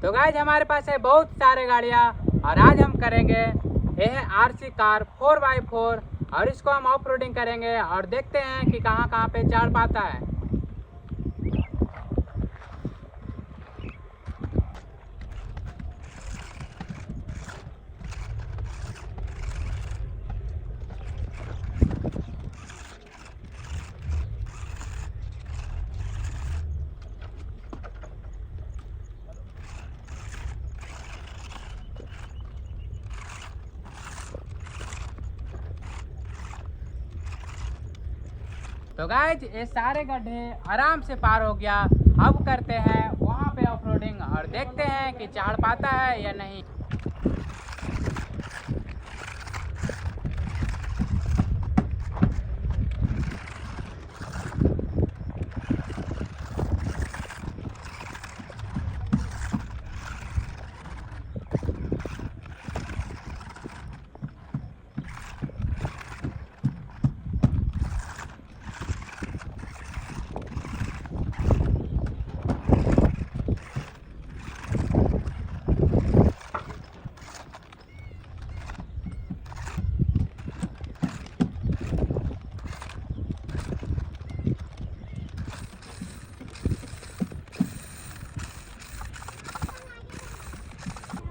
तो गाइज हमारे पास है बहुत सारे गाड़ियाँ और आज हम करेंगे ये है RC कार 4x4 और इसको हम ऑफ रोडिंग करेंगे और देखते हैं कि कहाँ कहाँ पे चढ़ पाता है। तो गाइज ये सारे गड्ढे आराम से पार हो गया। अब करते हैं वहाँ पे ऑफ रोडिंग और देखते हैं कि चढ़ पाता है या नहीं।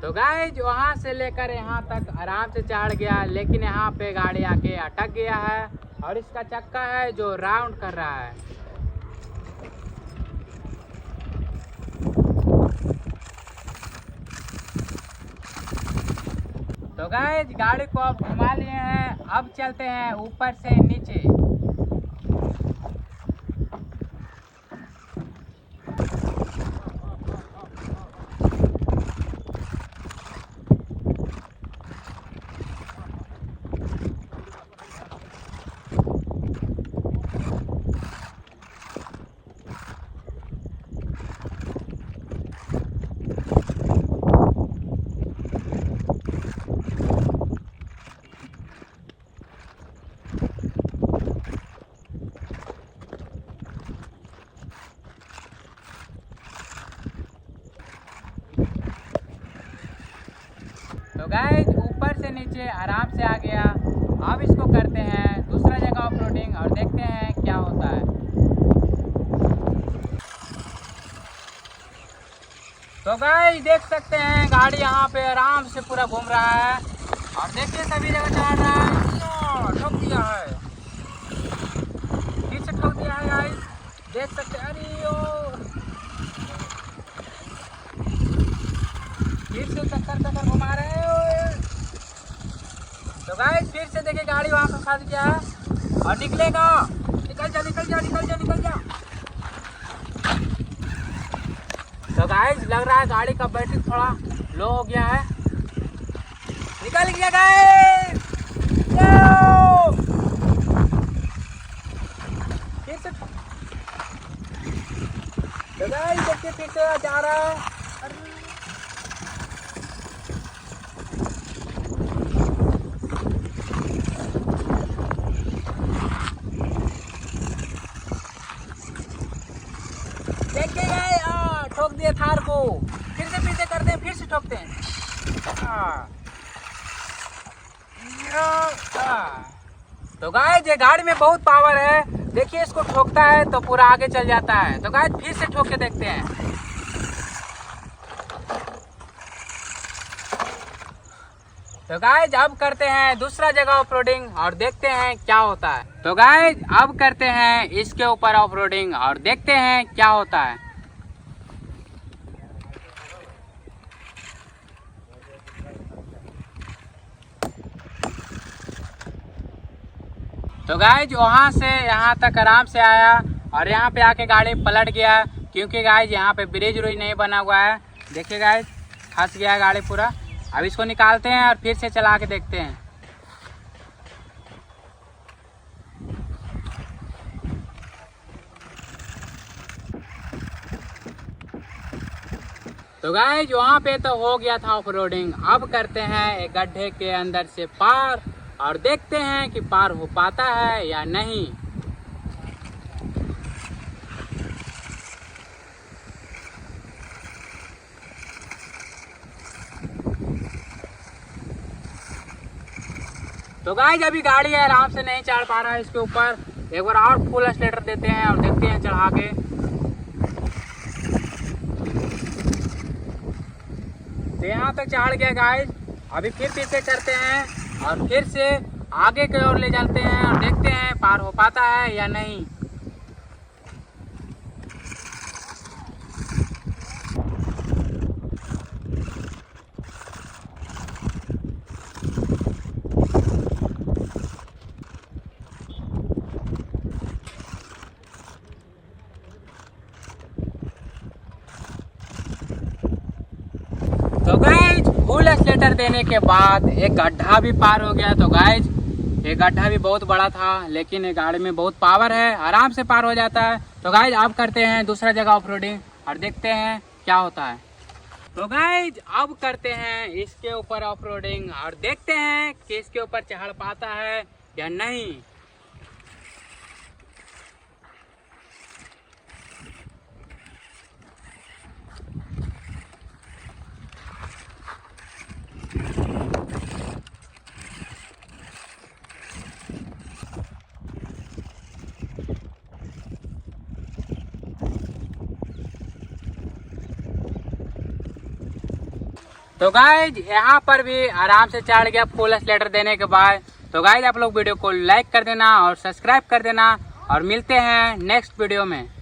तो गाइज वहाँ से लेकर यहाँ तक आराम से चढ़ गया, लेकिन यहाँ पे गाड़ी आके अटक गया है और इसका चक्का है जो राउंड कर रहा है। तो गाइज गाड़ी को अब घुमा लिए हैं, अब चलते हैं ऊपर से नीचे। तो गाइज ऊपर से नीचे आराम से आ गया। अब इसको करते हैं दूसरा जगह ऑफ रोडिंग और देखते हैं क्या होता है। तो गाइज देख सकते हैं गाड़ी यहाँ पे आराम से पूरा घूम रहा है और देखिए सभी जगह चढ़ रहा है। ठोक दिया है, फिर से ठोक दिया है गाइज, देख सकते हैं। अरे ओ फिर से चक्कर घुमा रहे हैं। तो गाइस फिर से देखिए गाड़ी वहां पे फंस गया है और निकलेगा। निकल जा। तो गाइस लग रहा है गाड़ी का बैटरी थोड़ा लो हो गया है। निकल गया गाइस। फिर से तो गाइस देखिए फिर से जा रहा है। ठोक दिया थार को, फिर से करते हैं, फिर से ठोकते हैं। तो गाइस ये गाड़ी में बहुत पावर है, देखिए इसको ठोकता है तो पूरा आगे चल जाता है। तो गाइस फिर से ठोक के देखते हैं। तो गाइस अब करते हैं दूसरा जगह ऑफ रोडिंग और देखते हैं क्या होता है। तो गाइस अब करते हैं इसके ऊपर ऑफ रोडिंग और देखते हैं क्या होता है। तो गाइज वहाँ से यहाँ तक आराम से आया और यहाँ पे आके गाड़ी पलट गया, क्योंकि गाइज यहाँ पे ब्रिज व्रिज नहीं बना हुआ है। देखिए गाइज फंस गया है गाड़ी पूरा। अब इसको निकालते हैं और फिर से चला के देखते हैं। तो गाइज वहाँ पे तो हो गया था ऑफ रोडिंग। अब करते हैं एक गड्ढे के अंदर से पार और देखते हैं कि पार हो पाता है या नहीं। तो गाइस अभी गाड़ी है आराम से नहीं चढ़ पा रहा है इसके ऊपर। एक बार और फुल एक्सीलेटर देते हैं और देखते हैं चढ़ा के। तो यहाँ तक चढ़ गया गाइस। अभी फिर पीछे करते हैं और फिर से आगे की ओर ले जाते हैं और देखते हैं पार हो पाता है या नहीं। तो गाइज फुल एक्सीलेटर देने के बाद एक गड्ढा भी पार हो गया। तो गाइज ये गड्ढा भी बहुत बड़ा था, लेकिन ये गाड़ी में बहुत पावर है, आराम से पार हो जाता है। तो गाइज अब करते हैं दूसरा जगह ऑफ रोडिंग और देखते हैं क्या होता है। तो गाइज अब करते हैं इसके ऊपर ऑफ रोडिंग और देखते हैं कि इसके ऊपर चढ़ पाता है या नहीं। तो गाइज यहाँ पर भी आराम से चढ़ गया फुल एक्सीलेटर देने के बाद। तो गाइज आप लोग वीडियो को लाइक कर देना और सब्सक्राइब कर देना और मिलते हैं नेक्स्ट वीडियो में।